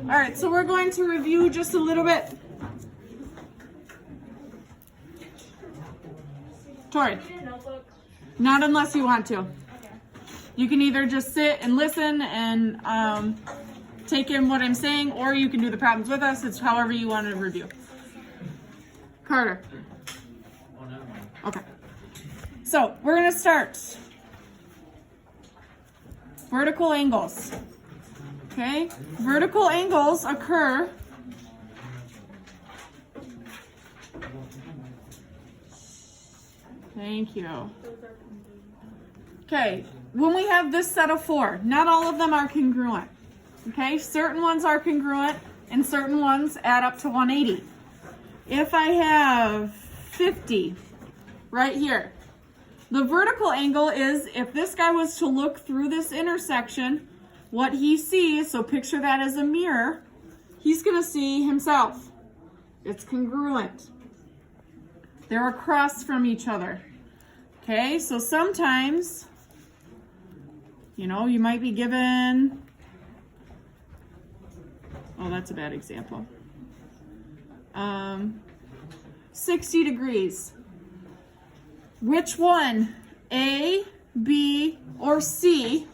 All right, so we're going to review just a little bit. Tori, not unless you want to. You can either just sit and listen and take in what I'm saying, or you can do the problems with us. It's however you want to review. Carter. Okay. So we're going to start. Vertical angles. Okay? Vertical angles occur Thank you. Okay, when we have this set of four, not all of them are congruent. Okay, certain ones are congruent and certain ones add up to 180. If I have 50 right here, the vertical angle is if this guy was to look through this intersection, what he sees, so picture that as a mirror, he's going to see himself. It's congruent. They're across from each other. Okay, so sometimes, you know, you might be given, oh, that's a bad example. 60 degrees. Which one, A, B, or C,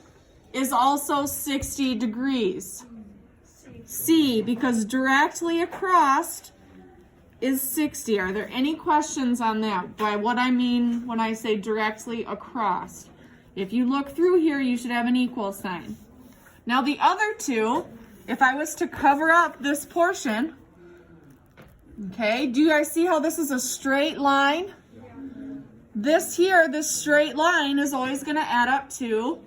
is also 60 degrees? C, because directly across is 60. Are there any questions on that? By what I mean when I say directly across. If you look through here, you should have an equal sign. Now the other two, if I was to cover up this portion, okay, do you guys see how this is a straight line? This here, this straight line is always going to add up to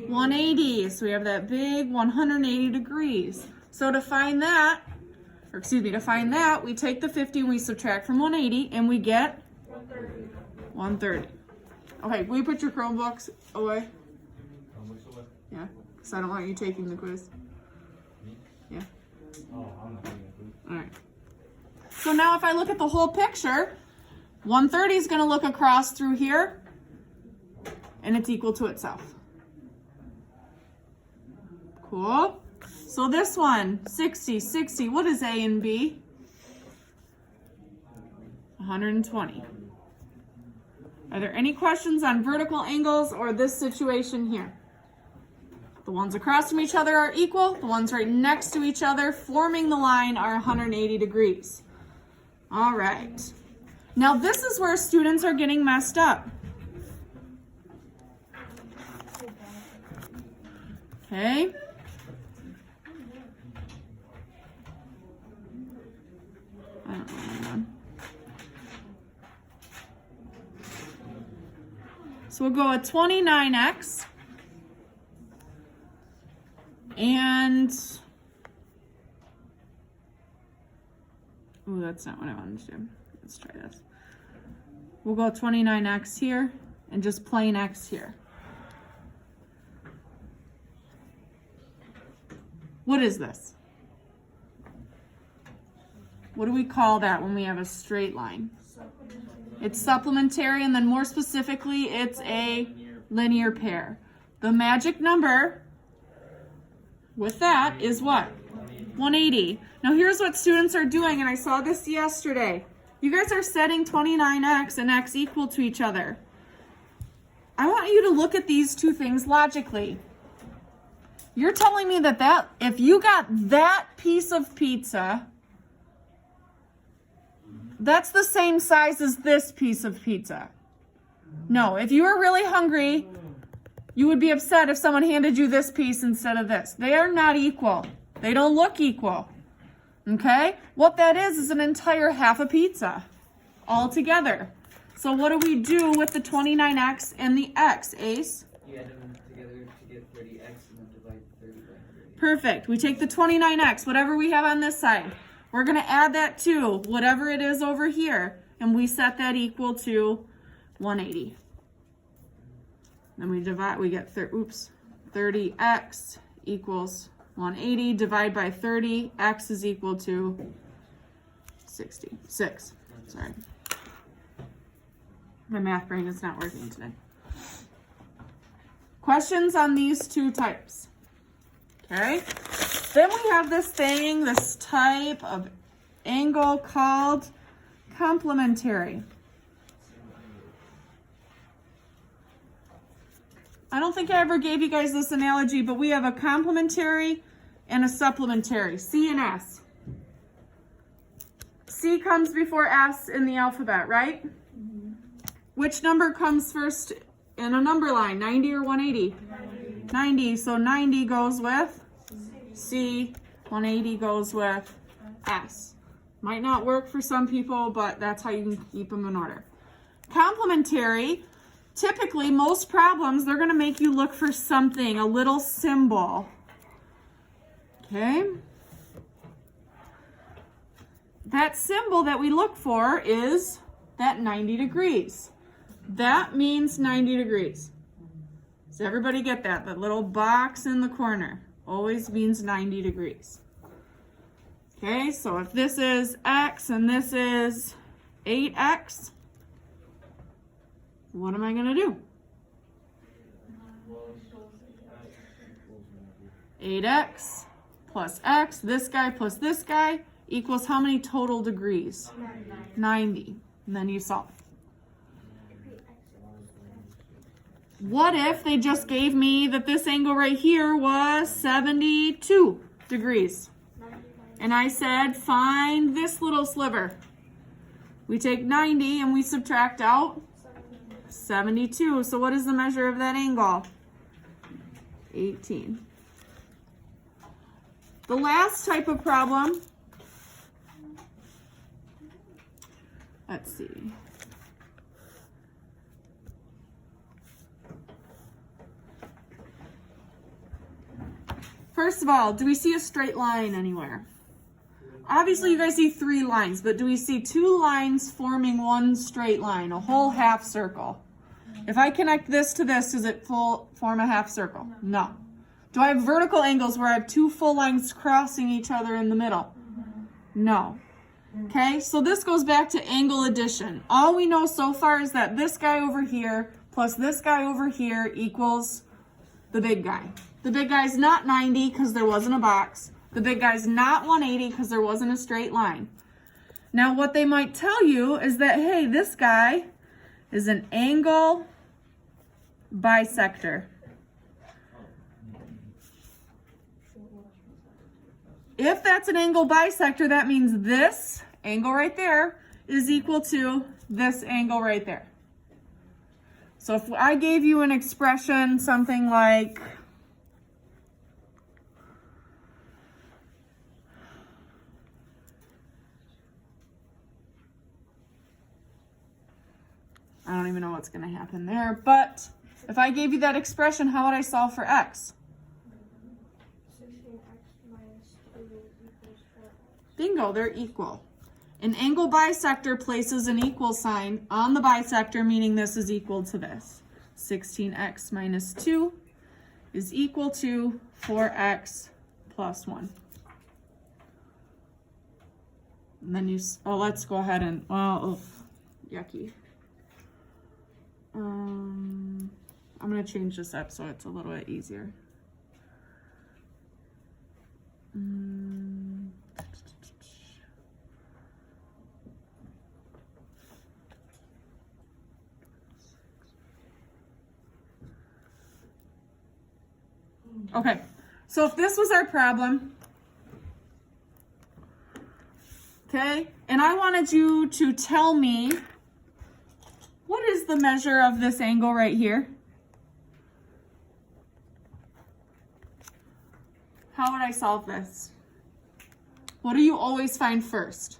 180. So we have that big 180 degrees. So to find that, to find that, we take the 50 and we subtract from 180 and we get 130. Okay, will you put your Chromebooks away? Yeah, because I don't want you taking the quiz. Yeah. All right. So now if I look at the whole picture, 130 is going to look across through here, and it's equal to itself. Cool. So this one, 60, 60, what is A and B? 120. Are there any questions on vertical angles or this situation here? The ones across from each other are equal. The ones right next to each other forming the line are 180 degrees. All right. Now this is where students are getting messed up. Okay. I don't know, hang on. So we'll go with 29x and, oh, that's not what I wanted to do. Let's try this. We'll go 29x here and just plain x here. What is this? What do we call that when we have a straight line? It's supplementary, and then more specifically, it's a linear pair. The magic number with that is what? 180. Now here's what students are doing, and I saw this yesterday. You guys are setting 29x and x equal to each other. I want you to look at these two things logically. You're telling me that if you got that piece of pizza, that's the same size as this piece of pizza. No, if you were really hungry, you would be upset if someone handed you this piece instead of this. They are not equal. They don't look equal. Okay? What that is an entire half a pizza all together. So what do we do with the 29x and the x, Ace? You add them together to get 30x and then divide 30 by 30. Perfect. We take the 29x, whatever we have on this side. We're going to add that to whatever it is over here, and we set that equal to 180. Then we divide, we get 30x equals 180. Divide by 30, x is equal to 66. Sorry. My math brain is not working today. Questions on these two types? Okay. Then we have this thing, this type of angle called complementary. I don't think I ever gave you guys this analogy, but we have a complementary and a supplementary, C and S. C comes before S in the alphabet, right? Mm-hmm. Which number comes first in a number line, 90 or 180? 90. So 90 goes with C, 180 goes with S. Might not work for some people, but that's how you can keep them in order. Complementary, typically most problems, they're going to make you look for something, a little symbol. Okay? That symbol that we look for is that 90 degrees. That means 90 degrees. Does everybody get that? That little box in the corner always means 90 degrees. Okay, so if this is X and this is 8X, what am I going to do? 8X plus X, this guy plus this guy, equals how many total degrees? 90. And then you solve. What if they just gave me that this angle right here was 72 degrees? And I said, find this little sliver. We take 90 and we subtract out 72. So what is the measure of that angle? 18. The last type of problem, let's see. First of all, do we see a straight line anywhere? Obviously, you guys see 3 lines, but do we see 2 lines forming one straight line, a whole half circle? If I connect this to this, does it form a half circle? No. Do I have vertical angles where I have 2 full lines crossing each other in the middle? No. Okay, so this goes back to angle addition. All we know so far is that this guy over here plus this guy over here equals the big guy. The big guy's not 90 because there wasn't a box. The big guy's not 180 because there wasn't a straight line. Now what they might tell you is that, hey, this guy is an angle bisector. If that's an angle bisector, that means this angle right there is equal to this angle right there. So if I gave you an expression, something like, I don't even know what's going to happen there, but if I gave you that expression, how would I solve for x? 16x minus 2 equals 4x. Bingo, they're equal. An angle bisector places an equal sign on the bisector, meaning this is equal to this. 16x minus 2 is equal to 4x plus 1. And then you, let's go ahead and, yucky. I'm going to change this up so it's a little bit easier. Okay, so if this was our problem, okay, and I wanted you to tell me what is the measure of this angle right here? How would I solve this? What do you always find first?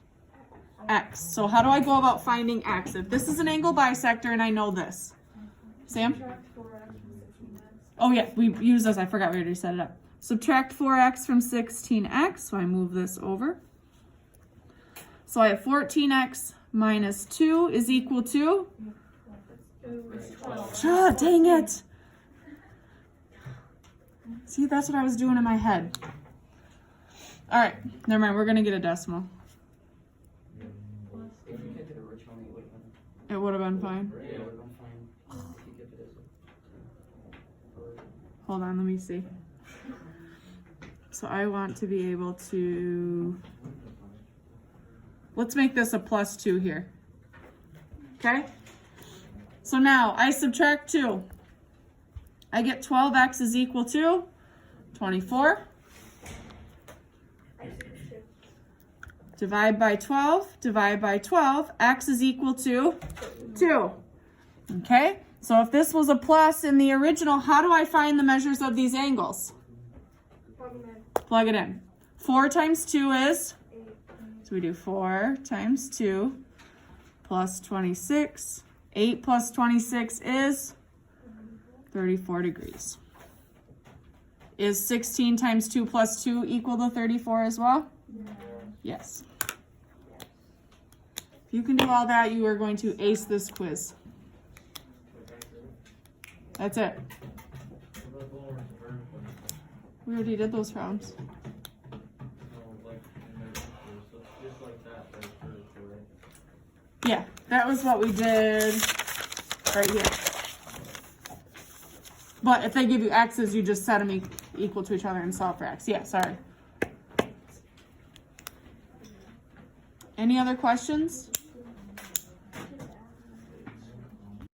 X. So how do I go about finding x? If this is an angle bisector and I know this. Sam? Subtract 4x from 16x. Oh yeah, we use this. I forgot we already set it up. Subtract 4x from 16x. So I move this over. So I have 14x minus 2 is equal to? It's 12. Oh, dang it. See, that's what I was doing in my head. All right, never mind. We're going to get a decimal. If you kept it originally, it would have been. It would have been fine. Yeah, it would have been fine. If you kept it as a. Hold on, let me see. So I want to be able to, let's make this a +2 here. Okay? So now I subtract 2. I get 12x is equal to 24. X equals 2. Divide by 12, divide by 12, x is equal to 2. Okay? So if this was a plus in the original, how do I find the measures of these angles? Plug them in. Plug it in. 4 times 2 is, 8. so we do 4 times 2 plus 26. 8 plus 26 is 34 degrees. Is 16 times 2 plus 2 equal to 34 as well? Yes. If you can do all that, you are going to ace this quiz. That's it. We already did those rounds. Yeah, that was what we did right here. But if they give you x's, you just set them equal to each other and solve for x. Yeah, sorry. Any other questions?